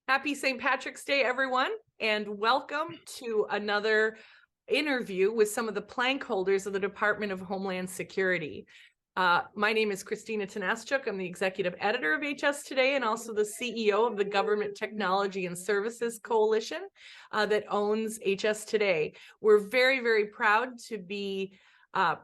Happy St. Patrick's Day, everyone, and welcome to another interview with some of the plank holders of the Department of Homeland Security. My name is Kristina Tanasichuk. I'm the executive editor of HSToday and also the CEO of the Government Technology and Services Coalition that owns HSToday. We're very, very proud to be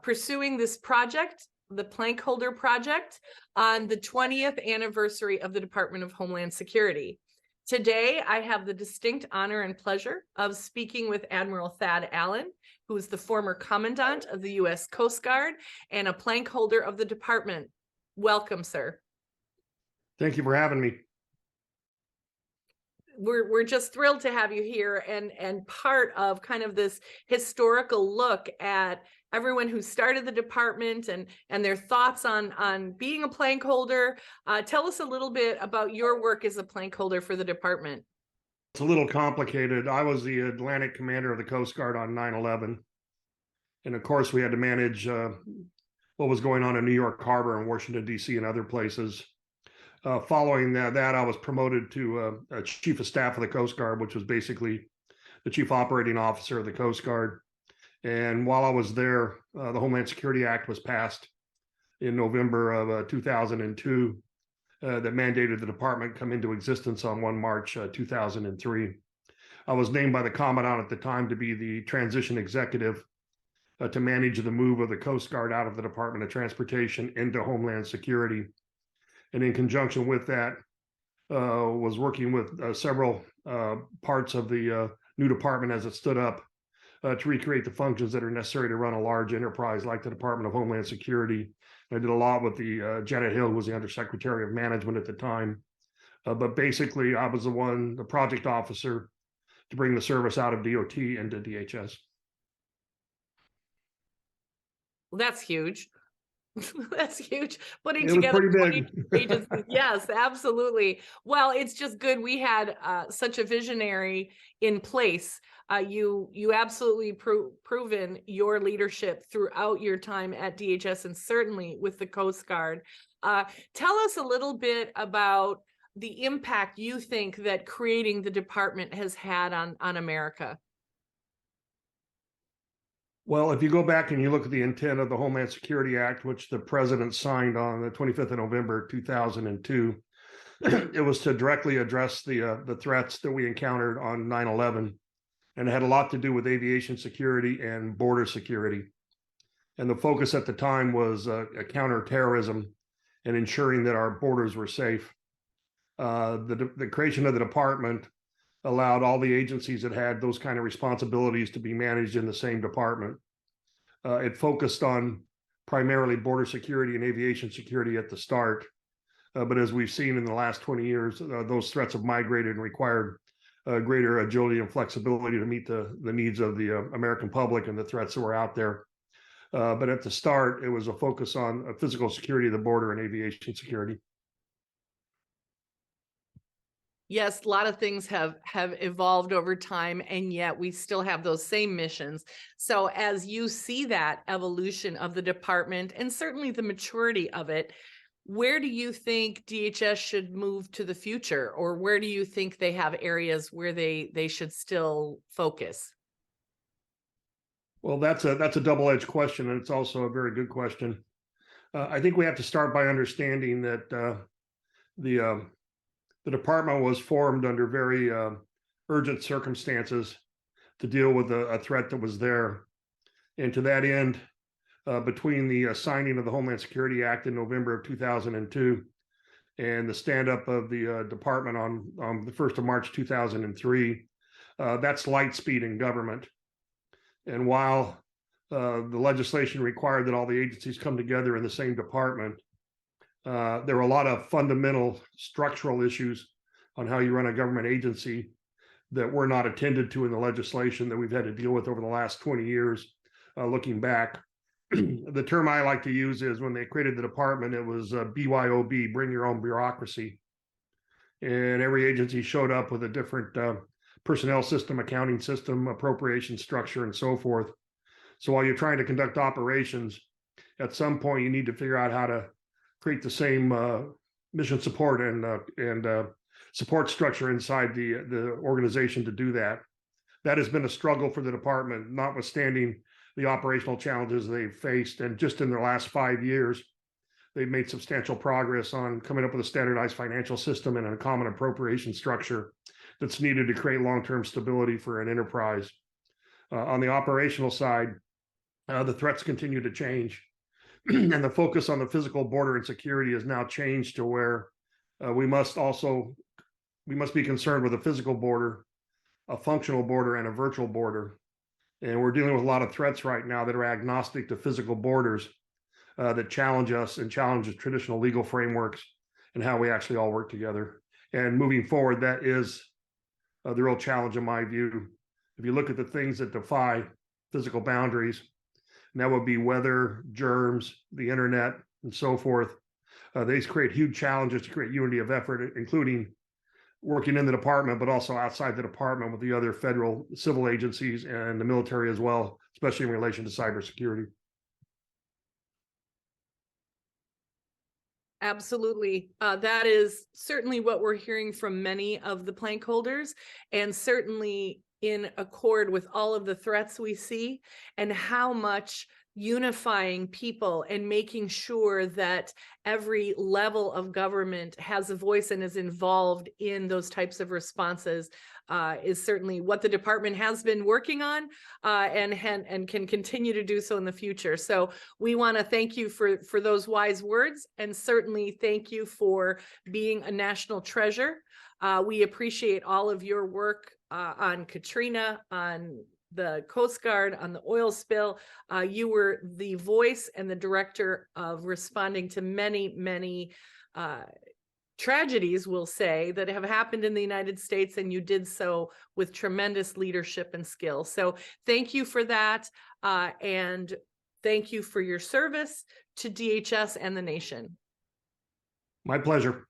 pursuing this project, the Plank Holder Project, on the 20th anniversary of the Department of Homeland Security. Today, I have the distinct honor and pleasure of speaking with Admiral Thad Allen, who is the former Commandant of the U.S. Coast Guard and a plank holder of the department. Welcome, sir. Thank you for having me. We're just thrilled to have you here and part of kind of this historical look at everyone who started the department and their thoughts on being a plank holder. Tell us a little bit about your work as a plank holder for the department. It's a little complicated. I was the Atlantic commander of the Coast Guard on 9/11. And of course, we had to manage what was going on in New York Harbor and Washington, D.C. and other places. Following that, I was promoted to Chief of Staff of the Coast Guard, which was basically the Chief Operating Officer of the Coast Guard. And while I was there, the Homeland Security Act was passed in November of 2002 that mandated the department come into existence on 1 March 2003. I was named by the Commandant at the time to be the transition executive to manage the move of the Coast Guard out of the Department of Transportation into Homeland Security. And in conjunction with that, was working with several parts of the new department as it stood up to recreate the functions that are necessary to run a large enterprise like the Department of Homeland Security. I did a lot with the Janet Hill, who was the Undersecretary of Management at the time. But basically, I was the project officer to bring the service out of DOT into DHS. Well, that's huge. That's huge. Putting It was together pretty big. agencies. Yes, absolutely. Well, it's just good we had such a visionary in place. You absolutely proven your leadership throughout your time at DHS and certainly with the Coast Guard. Tell us a little bit about the impact you think that creating the department has had on America. Well, if you go back and you look at the intent of the Homeland Security Act, which the president signed on the 25th of November, 2002, it was to directly address the threats that we encountered on 9/11. And it had a lot to do with aviation security and border security. And the focus at the time was counterterrorism and ensuring that our borders were safe. The creation of the department allowed all the agencies that had those kind of responsibilities to be managed in the same department. It focused on primarily border security and aviation security at the start. But as we've seen in the last 20 years, those threats have migrated and required greater agility and flexibility to meet the needs of the American public and the threats that were out there. But at the start, it was a focus on physical security of the border and aviation security. Yes, a lot of things have evolved over time, and yet we still have those same missions. So as you see that evolution of the department and certainly the maturity of it, where do you think DHS should move to the future, or where do you think they have areas where they should still focus? Well, that's a double-edged question, and it's also a very good question. I think we have to start by understanding that the department was formed under very urgent circumstances to deal with a threat that was there. And to that end, between the signing of the Homeland Security Act in November of 2002 and the stand-up of the department on the 1st of March 2003, that's light speed in government. And while the legislation required that all the agencies come together in the same department, there were a lot of fundamental structural issues on how you run a government agency that were not attended to in the legislation that we've had to deal with over the last 20 years, looking back. The term I like to use is when they created the department, it was BYOB, bring your own bureaucracy. And every agency showed up with a different personnel system, accounting system, appropriation structure, and so forth. So while you're trying to conduct operations, at some point you need to figure out how to create the same mission support and support structure inside the organization to do that. That has been a struggle for the department, notwithstanding the operational challenges they've faced. And just in their last 5 years, they've made substantial progress on coming up with a standardized financial system and a common appropriation structure that's needed to create long-term stability for an enterprise. On the operational side, the threats continue to change. And the focus on the physical border and security has now changed to where we must be concerned with a physical border, a functional border, and a virtual border. And we're dealing with a lot of threats right now that are agnostic to physical borders, that challenge us and challenge traditional legal frameworks and how we actually all work together. And moving forward, that is the real challenge in my view. If you look at the things that defy physical boundaries, and that would be weather, germs, the internet, and so forth, these create huge challenges to create unity of effort, including working in the department, but also outside the department with the other federal civil agencies and the military as well, especially in relation to cybersecurity. Absolutely. That is certainly what we're hearing from many of the plank holders, and certainly in accord with all of the threats we see, and how much unifying people and making sure that every level of government has a voice and is involved in those types of responses is certainly what the department has been working on and can continue to do so in the future. So we want to thank you for those wise words, and certainly thank you for being a national treasure. We appreciate all of your work on Katrina, on the Coast Guard, on the oil spill. You were the voice and the director of responding to many, many tragedies, we'll say, that have happened in the United States, and you did so with tremendous leadership and skill. So thank you for that, and thank you for your service to DHS and the nation. My pleasure.